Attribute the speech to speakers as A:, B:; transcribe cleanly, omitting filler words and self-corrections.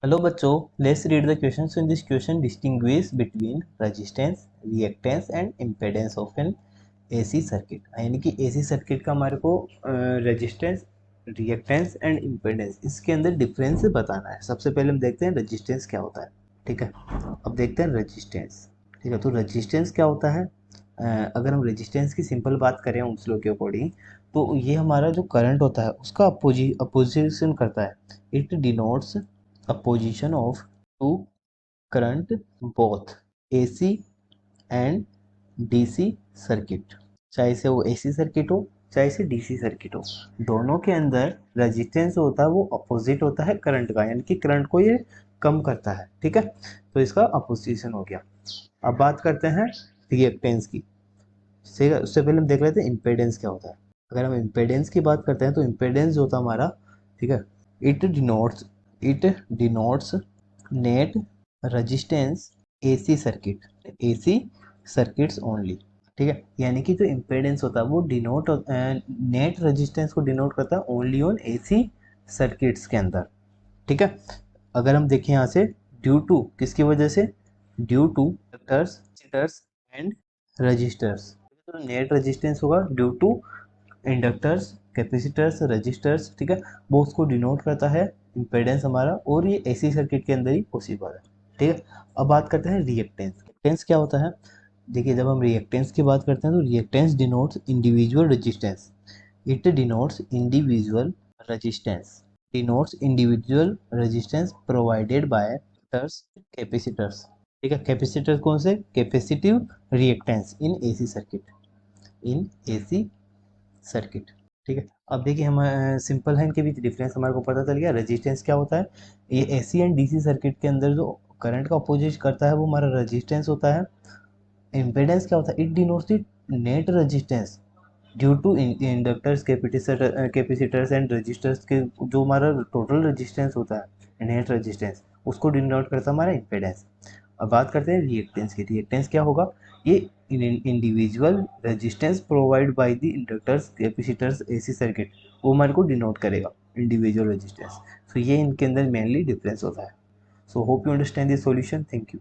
A: Hello बच्चों, let's read the question. So in this question, distinguish between resistance, reactance and impedance of an AC circuit. यानी कि AC circuit का हमारे को resistance, reactance and impedance इसके अंदर difference बताना है। सबसे पहले हम देखते हैं रेजिस्टेंस क्या होता है। ठीक है, अब देखते हैं रेजिस्टेंस। ठीक है, तो रेजिस्टेंस क्या होता है? अगर हम रेजिस्टेंस की सिंपल बात करें उस लोग के अकॉर्डिंग, तो ये हमारा जो करंट होता है उसका अपोजिशन करता है। It denotes opposition of to current both AC and DC circuit. चाहे से वो AC सर्किट हो चाहे से DC सर्किट हो, दोनों के अंदर रेजिस्टेंस होता है वो अपोजिट होता है करंट का, यानी कि करंट को ये कम करता है। ठीक है, तो इसका अपोजिशन हो गया। अब बात करते हैं रिएक्टेंस की। उससे पहले हम देख लेते हैं इम्पेडेंस क्या होता है। अगर हम इम्पेडेंस की बात करते हैं तो इम्पेडेंस जो होता है हमारा, ठीक है, it denotes it denotes net resistance AC circuit, AC circuits only. ठीक है, यानी कि जो इम्पेडेंस होता है वो नेट रेजिस्टेंस को डिनोट करता है ओनली ऑन AC सर्किट्स के अंदर। ठीक है, अगर हम देखें यहाँ से, ड्यू टू किसकी वजह से, due to inductors and resistors. तो नेट रेजिस्टेंस होगा due to inductors, capacitors, resistors. ठीक है, वो उसको डिनोट करता है इम्पेडेंस हमारा, और ये AC सर्किट के अंदर ही पॉसिबल है। ठीक है, अब बात करते हैं रिएक्टेंस। रिएक्टेंस क्या होता है? देखिए, जब हम रिएक्टेंस की बात करते हैं तो reactance denotes individual resistance. It denotes individual resistance denotes individual resistance provided by capacitors. ठीक है, कैपेसिटर कौन से? कैपेसिटिव रिएक्टेंस इन AC सर्किट, इन AC सर्किट। ठीक है, अब देखिए हम सिंपल है, इनके बीच डिफरेंस हमारे को पता चल गया। रेजिस्टेंस क्या होता है? ये AC एंड DC सर्किट के अंदर जो करंट का अपोजिट करता है वो हमारा रेजिस्टेंस होता है। इम्पेडेंस क्या होता है? It denotes the net resistance due to inductors, capacitors and resistors के जो हमारा टोटल रेजिस्टेंस होता है, नेट रेजिस्टेंस, उसको डिनोट करता है हमारा इम्पेडेंस। अब बात करते हैं रिएक्टेंस की। रिएक्टेंस क्या होगा? ये individual resistance provide by the inductors, capacitors, AC circuit, वो हमारे को डिनोट करेगा इंडिविजुअल रेजिस्टेंस। सो ये इनके अंदर मेनली डिफरेंस होता है। So hope you understand this solution. Thank you.